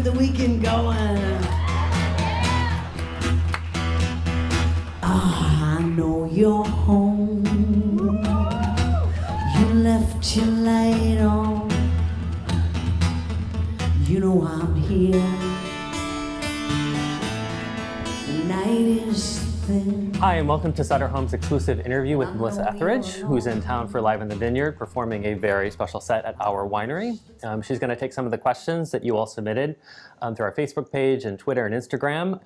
get the weekend going. Ah, I know you're home. You left your light on. You know I'm here. The night is thin. Hi, and welcome to Sutter Home's exclusive interview with Melissa Etheridge, who's in town for Live in the Vineyard, performing a very special set at our winery. She's going to take some of the questions that you all submitted through our Facebook page and Twitter and Instagram.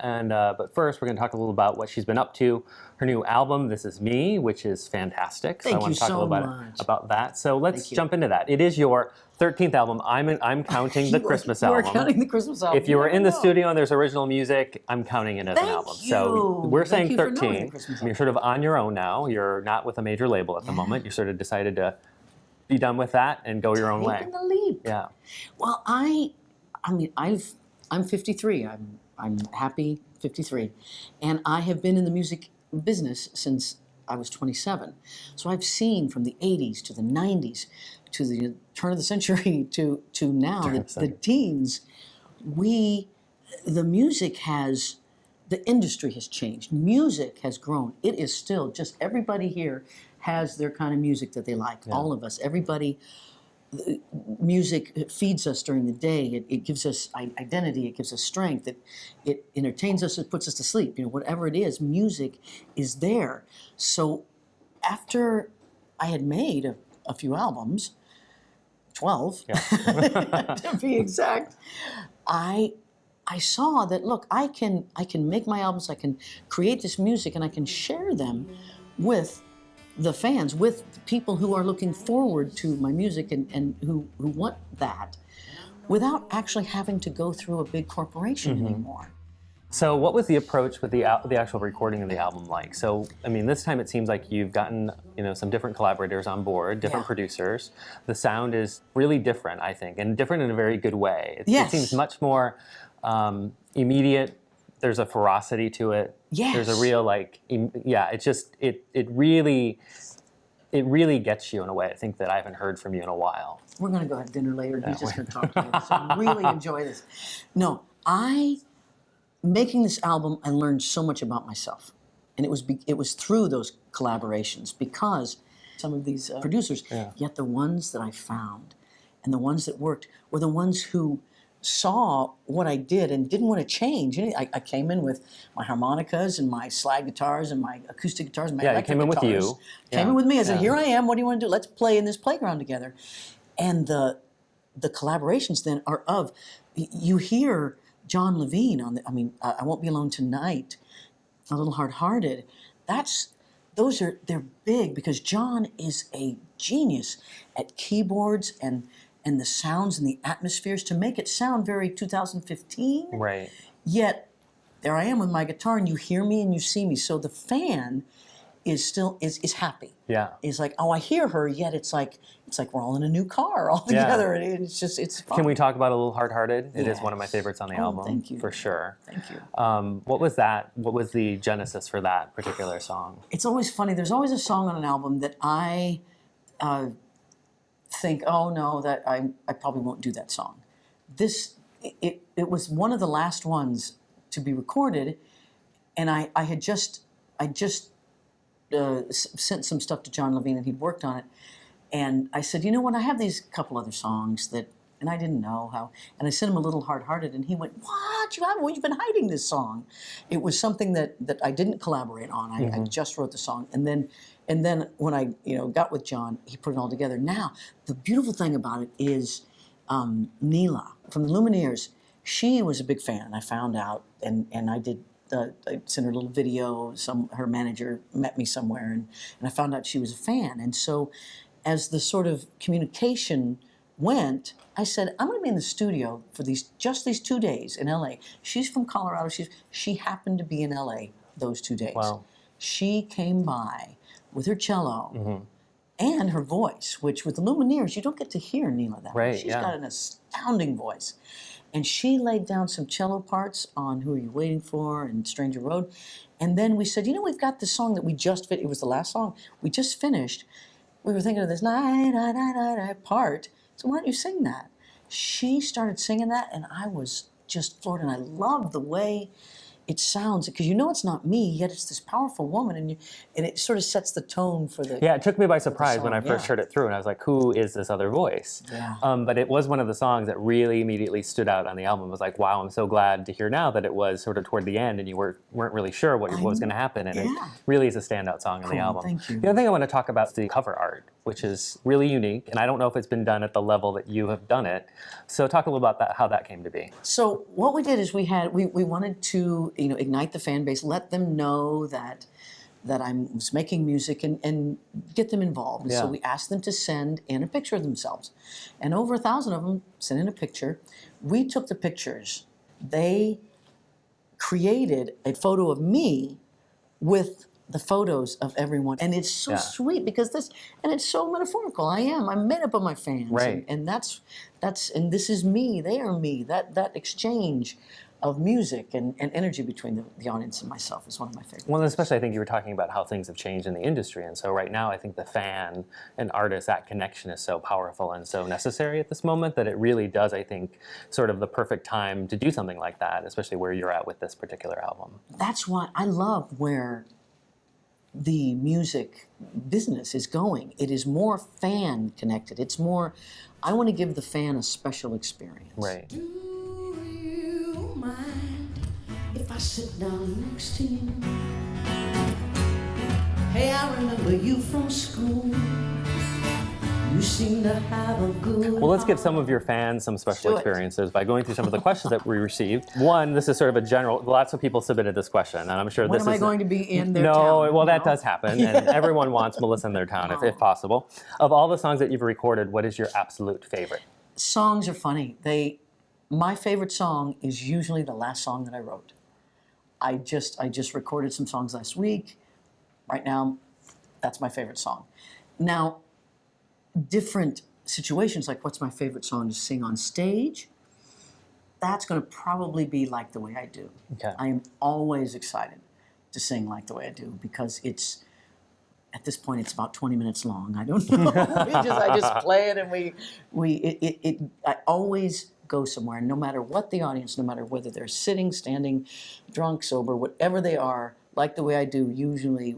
But first, we're going to talk a little about what she's been up to. Her new album, This Is Me, which is fantastic. Thank I want you to talk so a little much. about that. So let's jump into that. It is your 13th album. I'm counting the Christmas album. We're counting the Christmas album. If you were in the studio and there's original music, I'm counting it as an album. So we're saying 13. You're sort of on your own now. You're not with a major label at the moment. You sort of decided to be done with that and go your own way. Taking the leap. Yeah. Well, I'm 53. I'm happy 53, and I have been in the music business since I was 27. So I've seen from the 80s to the 90s to the turn of the century to now the teens. The industry has changed. Music has grown. It is still just everybody here has their kind of music that they like. Yeah. All of us, everybody. Music feeds us during the day. It gives us identity. It gives us strength. It entertains us. It puts us to sleep. Whatever it is, music is there. So after I had made a few albums, 12 to be exact, I saw that, look, I can make my albums, I can create this music, and I can share them with the fans, with the people who are looking forward to my music and who want that, without actually having to go through a big corporation anymore. So what was the approach with the actual recording of the album like? So, I mean, this time it seems like you've gotten, some different collaborators on board, different producers. The sound is really different, I think, and different in a very good way. It seems much more immediate. There's a ferocity to it. Yes. There's a real it's just it really gets you in a way I think that I haven't heard from you in a while. We're going to go have dinner later and he's just going to talk to me. So I really enjoy this. No, making this album, I learned so much about myself. And it was through those collaborations, because some of these producers, yet the ones that I found and the ones that worked were the ones who saw what I did and didn't want to change. I came in with my harmonicas and my slide guitars and my acoustic guitars and my electric guitars. Came in with you. Came in with me. I said, here I am. What do you want to do? Let's play in this playground together. And the collaborations then are you hear John Levine on I Won't Be Alone Tonight, A Little Hard-Hearted. They're big because John is a genius at keyboards and the sounds and the atmospheres to make it sound very 2015. Right. Yet there I am with my guitar, and you hear me and you see me. So the fan is still is happy. Yeah. It's like, oh, I hear her, yet it's like we're all in a new car all together. Yeah. And it's fun. Can we talk about A Little Hard-Hearted? It is one of my favorites on the album. Thank you. For sure. Thank you. What was that? What was the genesis for that particular song? It's always funny. There's always a song on an album that I think, oh no, that I probably won't do that song. It was one of the last ones to be recorded, and I just sent some stuff to John Levine, and he'd worked on it, and I said, you know what, I have these couple other songs and I didn't know how, and I sent him A Little Hard-Hearted, and he went, what, you've been hiding this song. It was something that I didn't collaborate on. I just wrote the song, and then when I got with John, he put it all together. Now, the beautiful thing about it is Neela from the Lumineers, she was a big fan, I found out, and I did, I sent her a little video, her manager met me somewhere, and I found out she was a fan. And so as the sort of communication went, I said, I'm going to be in the studio for these 2 days in L.A. She's from Colorado. She happened to be in L.A. those 2 days. Wow. She came by with her cello and her voice, which with the Lumineers, you don't get to hear Neela that much. She's got an astounding voice. And she laid down some cello parts on Who Are You Waiting For and Stranger Road. And then we said, we've got this song that we just finished. It was the last song we just finished. We were thinking of this part. So why don't you sing that? She started singing that, and I was just floored, and I love the way it sounds, because you know it's not me, yet it's this powerful woman, and it sort of sets the tone for the. Yeah, it took me by surprise when I song, first yeah. heard it through, and I was like, who is this other voice? Yeah. But it was one of the songs that really immediately stood out on the album. I was like, wow, I'm so glad to hear now that it was sort of toward the end and you weren't really sure what was going to happen. And it really is a standout song on the album. Thank you. The other thing I want to talk about is the cover art, which is really unique, and I don't know if it's been done at the level that you have done it. So talk a little about that, how that came to be. So what we did is we wanted to ignite the fan base, let them know that I was making music, and get them involved. And so we asked them to send in a picture of themselves, and over 1,000 of them sent in a picture. We took the pictures. They created a photo of me with the photos of everyone, and it's so sweet because it's so metaphorical. I'm made up of my fans, right? And that's and this is me. They are me. That exchange of music and energy between the audience and myself is one of my favorites. Well, especially I think you were talking about how things have changed in the industry, and so right now I think the fan and artist, that connection is so powerful and so necessary at this moment that it really does, I think, sort of the perfect time to do something like that, especially where you're at with this particular album. That's why I love where the music business is going. It is more fan connected. It's more, I want to give the fan a special experience. Right. Do you mind if I sit down next to you? Hey, I remember you from school. You seem to have a good Well, let's give some of your fans some special experiences by going through some of the questions that we received. One, this is sort of a general, lots of people submitted this question, and I'm sure When this am is... I going to be in their town? No, well, that does happen, and everyone wants Melissa in their town, if possible. Of all the songs that you've recorded, what is your absolute favorite? Songs are funny. My favorite song is usually the last song that I wrote. I just recorded some songs last week. Right now, that's my favorite song. Now, different situations, like what's my favorite song to sing on stage, that's going to probably be Like the Way I Do. Okay. I am always excited to sing Like the Way I Do because at this point it's about 20 minutes long. I don't know. I just play it, and I always go somewhere, no matter what the audience, no matter whether they're sitting, standing, drunk, sober, whatever they are, Like the Way I Do, usually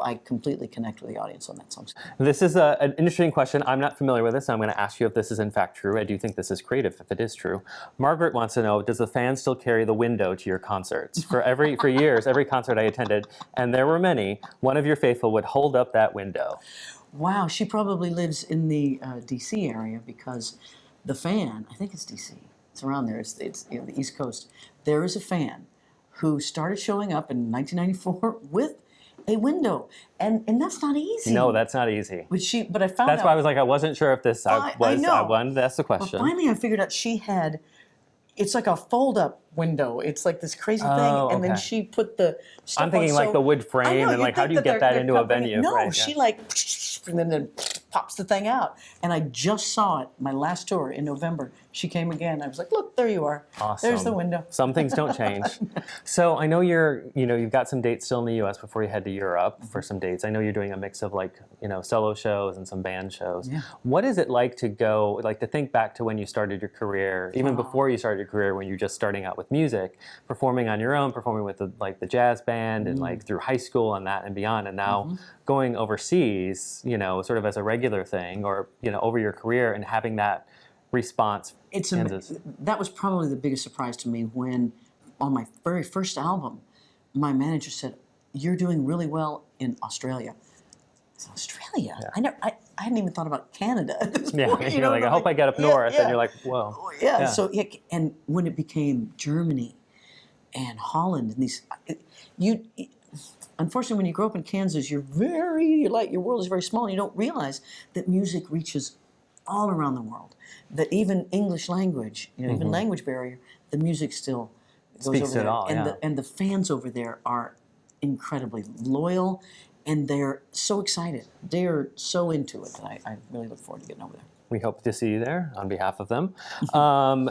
I completely connect with the audience on that song. This is an interesting question. I'm not familiar with this, so I'm going to ask you if this is in fact true. I do think this is creative if it is true. Margaret wants to know, does the fan still carry the window to your concerts? For years, every concert I attended, and there were many, one of your faithful would hold up that window. Wow, she probably lives in the D.C. area, because the fan, I think it's D.C., it's around there, it's the East Coast. There is a fan who started showing up in 1994 with a window, and that's not easy. No, that's not easy. But I found out. That's why I was like, I wasn't sure if this. I wanted to ask the question. But finally, I figured out she had. It's like a fold-up window. It's like this crazy thing, and then she put the stuff I'm thinking on, like the wood frame, and like how do you get that into a venue? No, right, she and then pops the thing out. And I just saw it my last tour in November. She came again. I was like, look, there you are. Awesome. There's the window. Some things don't change. So I know you've got some dates still in the U.S. before you head to Europe for some dates. I know you're doing a mix of solo shows and some band shows. Yeah. What is it like to think back to when you started your career, even before you started your career, when you're just starting out with music, performing on your own, performing with the jazz band, and through high school and that and beyond, and now going overseas, sort of as a regular thing, or over your career, and having that response. That was probably the biggest surprise to me when, on my very first album, my manager said, "You're doing really well in Australia." I said, Australia? Yeah. I hadn't even thought about Canada at this point. You're like, I hope I get up north, and you're like, whoa. Yeah. So and when it became Germany and Holland and these, unfortunately, when you grow up in Kansas, your world is very small, and you don't realize that music reaches all around the world. That even English language, even language barrier, the music still goes speaks over there. It all, and the fans over there are incredibly loyal, and they're so excited. They're so into it that I really look forward to getting over there. We hope to see you there on behalf of them.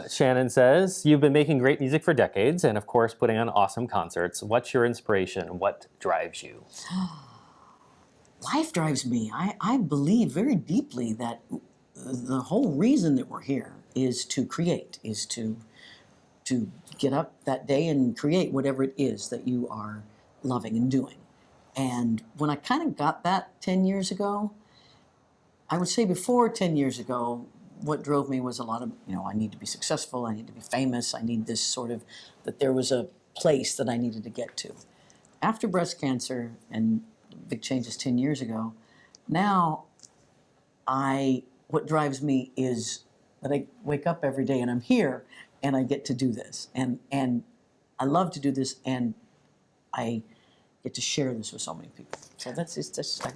Shannon says, you've been making great music for decades and, of course, putting on awesome concerts. What's your inspiration? What drives you? Life drives me. I believe very deeply that the whole reason that we're here is to create, is to to get up that day and create whatever it is that you are loving and doing. And when I kind of got that 10 years ago, I would say before 10 years ago, what drove me was a lot of, I need to be successful, I need to be famous, I need this sort of, that there was a place that I needed to get to. After breast cancer and big changes 10 years ago, now what drives me is that I wake up every day and I'm here and I get to do this. And I love to do this and I get to share this with so many people. So I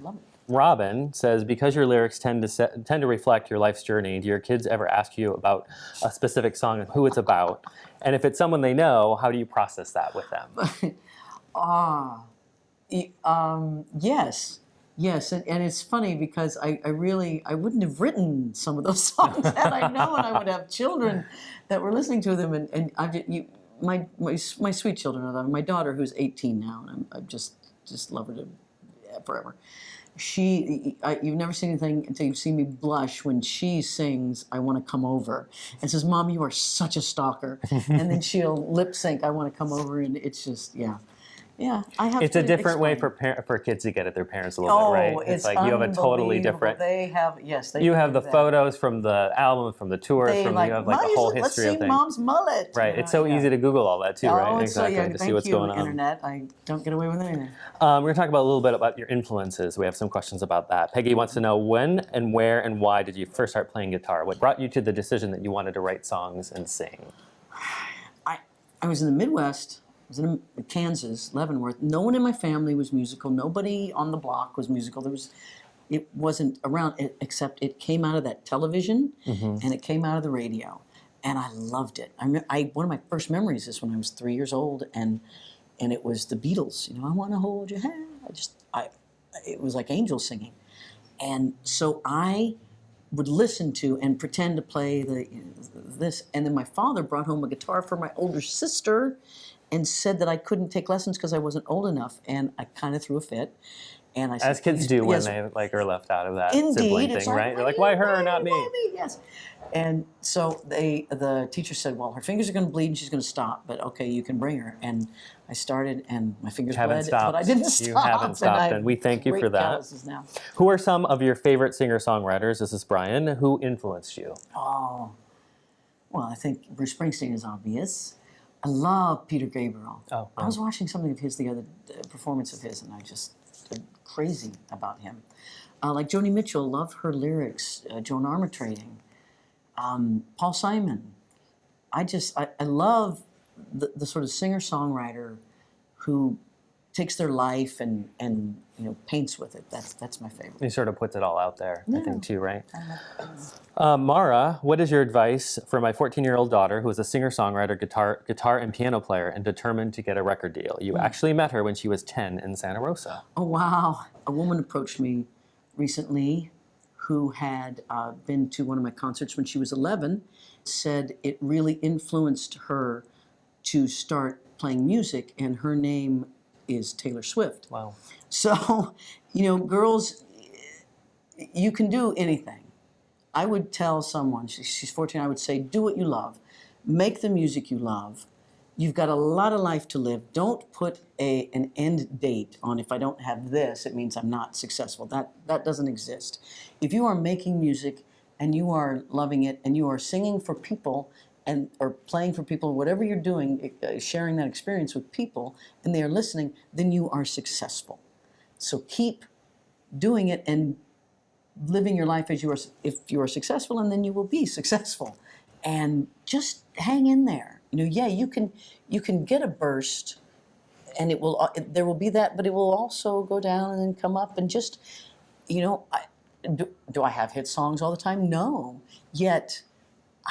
love it. Robin says, because your lyrics tend to reflect your life's journey, do your kids ever ask you about a specific song and who it's about? And if it's someone they know, how do you process that with them? Yes, and it's funny because I wouldn't have written some of those songs had I known I would have children that were listening to them, and my sweet children, my daughter who's 18 now, and I just love her to forever. You've never seen anything until you've seen me blush when she sings "I Want to Come Over" and says, "Mom, you are such a stalker," and then she'll lip sync "I Want to Come Over," and it's just I have. It's a different way for kids to get at their parents a little bit, right? It's like you have a totally different. They have you have the photos from the album, from the tours, you have like the whole history of things. Let's see Mom's mullet. Right. It's so easy to Google all that too, right? Exactly. To see what's going on. Internet. I don't get away with anything. We're going to talk about a little bit about your influences. We have some questions about that. Peggy wants to know when and where and why did you first start playing guitar? What brought you to the decision that you wanted to write songs and sing? I was in the Midwest. I was in Kansas, Leavenworth. No one in my family was musical. Nobody on the block was musical. It wasn't around, except it came out of that television and it came out of the radio. And I loved it. One of my first memories is when I was 3 years old and it was the Beatles. I want to hold your hand. It was like angels singing. And so I would listen to and pretend to play this. And then my father brought home a guitar for my older sister and said that I couldn't take lessons because I wasn't old enough, and I kind of threw a fit. And I said, as kids do when they are left out of that sibling thing, right? They're like, why her, not me? Yes. And so the teacher said, well, her fingers are going to bleed and she's going to stop, but okay, you can bring her. And I started, and my fingers bled, but I didn't stop. You haven't stopped, and we thank you for that. Now. Who are some of your favorite singer-songwriters? This is Brian. Who influenced you? Oh, well, I think Bruce Springsteen is obvious. I love Peter Gabriel. Oh, I was watching something of his, the other performance of his, and I just crazy about him. Like Joni Mitchell, love her lyrics. Joan Armatrading. Paul Simon. I love the sort of singer-songwriter who takes their life and paints with it. That's my favorite. He sort of puts it all out there, I think, too, right? Mara, what is your advice for my 14-year-old daughter who is a singer-songwriter, guitar and piano player and determined to get a record deal? You actually met her when she was 10 in Santa Rosa. Oh, wow. A woman approached me recently who had been to one of my concerts when she was 11, said it really influenced her to start playing music, and her name is Taylor Swift. Wow. So, girls, you can do anything. I would tell someone, she's 14, I would say, do what you love. Make the music you love. You've got a lot of life to live. Don't put an end date on, if I don't have this, it means I'm not successful. That doesn't exist. If you are making music and you are loving it and you are singing for people or playing for people, whatever you're doing, sharing that experience with people, and they are listening, then you are successful. So keep doing it and living your life as if you are successful, and then you will be successful. And just hang in there. You can get a burst, and there will be that, but it will also go down and then come up, and just, do I have hit songs all the time? No. Yet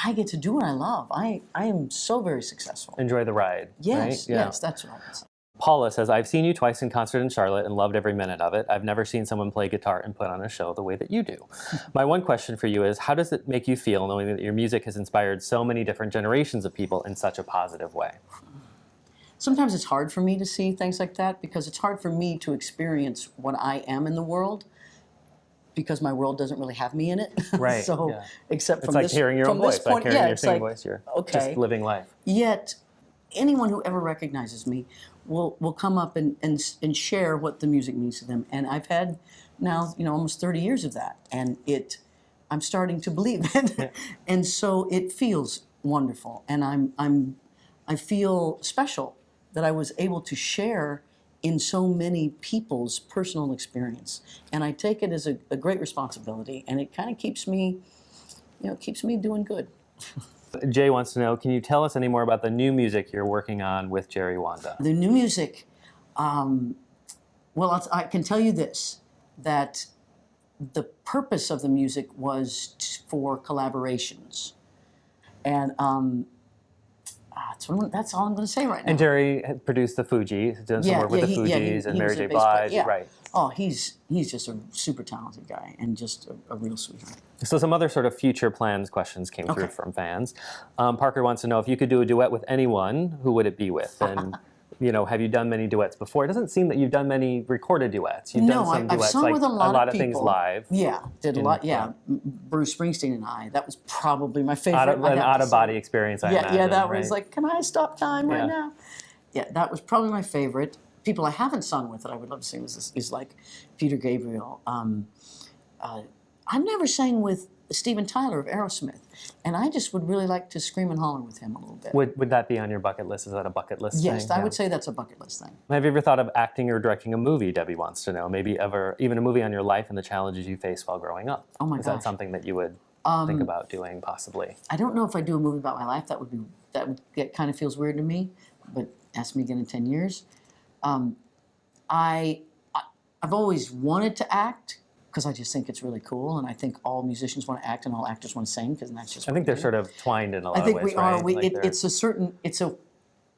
I get to do what I love. I am so very successful. Enjoy the ride. Yes, right? Yeah. Yes, that's what I would say. Paula says, I've seen you twice in concert in Charlotte and loved every minute of it. I've never seen someone play guitar and put on a show the way that you do. My one question for you is, how does it make you feel knowing that your music has inspired so many different generations of people in such a positive way? Sometimes it's hard for me to see things like that because it's hard for me to experience what I am in the world. because my world doesn't really have me in it. Right. So yeah. except It's from like this, hearing your from own this voice, point, like hearing yeah, your it's singing like, voice. You're okay. just living life. Yet, anyone who ever recognizes me will come up and share what the music means to them. And I've had now, almost 30 years of that, and I'm starting to believe it, Yeah. and so it feels wonderful, and I feel special that I was able to share in so many people's personal experience, and I take it as a great responsibility, and it kind of keeps me doing good. Jay wants to know, can you tell us any more about the new music you're working on with Jerry Wanda? The new music, well, I can tell you this, that the purpose of the music was for collaborations. And that's all I'm going to say right now. And Jerry had produced the Fugees, done some work with the Fugees and Mary J. Blige, yeah. right? Oh, he's just a super talented guy and just a real sweetheart. So some other sort of future plans questions came through from fans. Parker wants to know if you could do a duet with anyone, who would it be with? And have you done many duets before? It doesn't seem that you've done many recorded duets. You've done some duets, I've sung like with a lot of things people. live. Yeah, did a lot. Yeah, Bruce Springsteen and I. That was probably my favorite. An out-of-body experience, I imagine. Yeah, that right? was like, can I stop time right now? Yeah, that was probably my favorite. People I haven't sung with that I would love to sing with is like Peter Gabriel. I've never sang with Steven Tyler of Aerosmith, and I just would really like to scream and holler with him a little bit. Would that be on your bucket list? Is that a bucket list thing? Yes, I would say that's a bucket list thing. Have you ever thought of acting or directing a movie, Debbie wants to know? Maybe even a movie on your life and the challenges you faced while growing up. Oh my Is gosh. that something that you would think about doing, possibly? I don't know if I do a movie about my life. That kind of feels weird to me, but ask me again in 10 years. I've always wanted to act, because I just think it's really cool, and I think all musicians want to act and all actors want to sing, because that's just. I think they're sort of twined in a lot of I think ways, we are. right?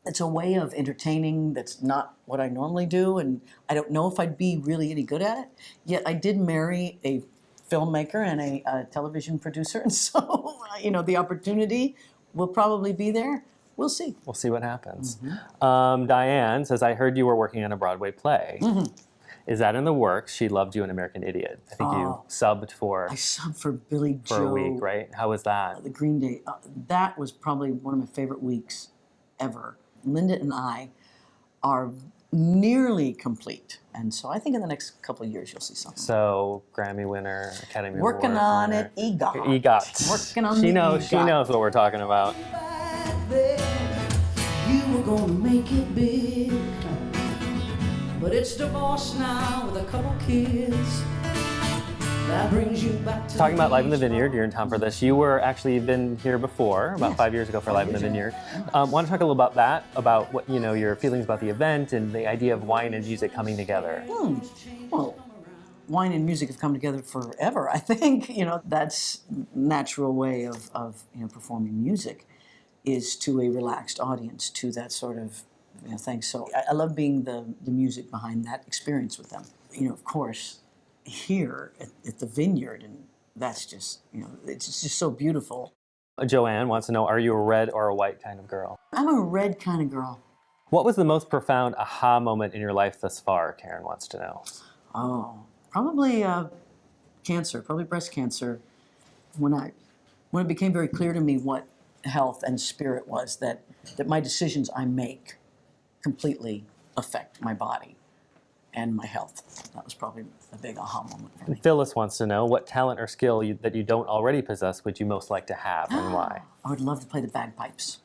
It's a way of entertaining that's not what I normally do, and I don't know if I'd be really any good at it. Yet I did marry a filmmaker and a television producer, and so the opportunity will probably be there. We'll see. We'll see what happens. Mm-hmm. Diane says, I heard you were working on a Broadway play. Mm-hmm. Is that in the works? She loved you in American Idiot. I think you subbed for I subbed for Billy Joe. a week, right? How was that? The Green Day. That was probably one of my favorite weeks ever. Linda and I are nearly complete, and so I think in the next couple of years you'll see something. So Grammy winner, Academy Working Award on winner. it, EGOT. EGOT. Working on she the knows. She EGOT. knows what we're talking about. Back then, you were gonna make it big, but it's divorced now with a couple kids. That brings you back to Talking about Live in the Vineyard, you're in town for this. You've been here before, about 5 years ago for Live in the Vineyard. Want to talk a little about that, about what your feelings about the event and the idea of wine and music coming together. Well, wine and music have come together forever. I think that's natural way of performing music, is to a relaxed audience, to that sort of thing. So I love being the music behind that experience with them. Of course, here at the Vineyard, and that's just it's just so beautiful. Joanne wants to know, are you a red or a white kind of girl? I'm a red kind of girl. What was the most profound aha moment in your life thus far, Karen wants to know. Oh, probably cancer, probably breast cancer. When it became very clear to me what health and spirit was, that my decisions I make completely affect my body and my health. That was probably a big aha moment for me. Phyllis wants to know, what talent or skill that you don't already possess would you most like to have, and why? I would love to play the bagpipes.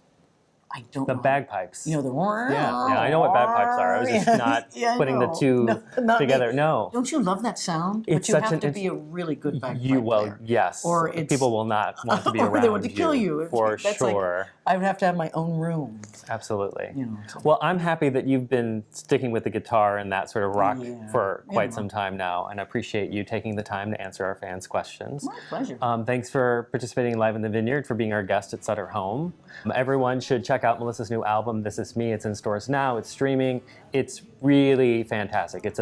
I don't The know. bagpipes. The Yeah, I know what bagpipes are. I was just not Yeah, I putting the know. two not me. together. No. Don't you love that sound? It's But you such have an- to be a really good bagpipe Well, player. yes. Or it's- people will not want to be or around they want to kill you. For That's like- sure. I would have to have my own room. Absolutely. So- Well, I'm happy that you've been sticking with the guitar and that sort of rock for quite some time now, and I appreciate you taking the time to answer our fans' questions. My pleasure. Thanks for participating live in the Vineyard, for being our guest at Sutter Home. Everyone should check out Melissa's new album, This Is Me. It's in stores now. It's streaming. It's really fantastic. It's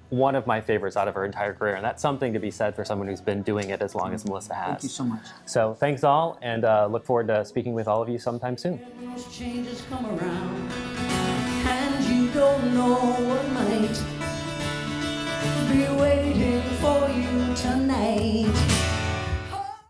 one of my favorites out of her entire career, and that's something to be said for someone who's been doing it as long as Melissa has. Thank you so much. So thanks all, and look forward to speaking with all of you sometime soon. those changes come around, and you don't know what might be waiting for you.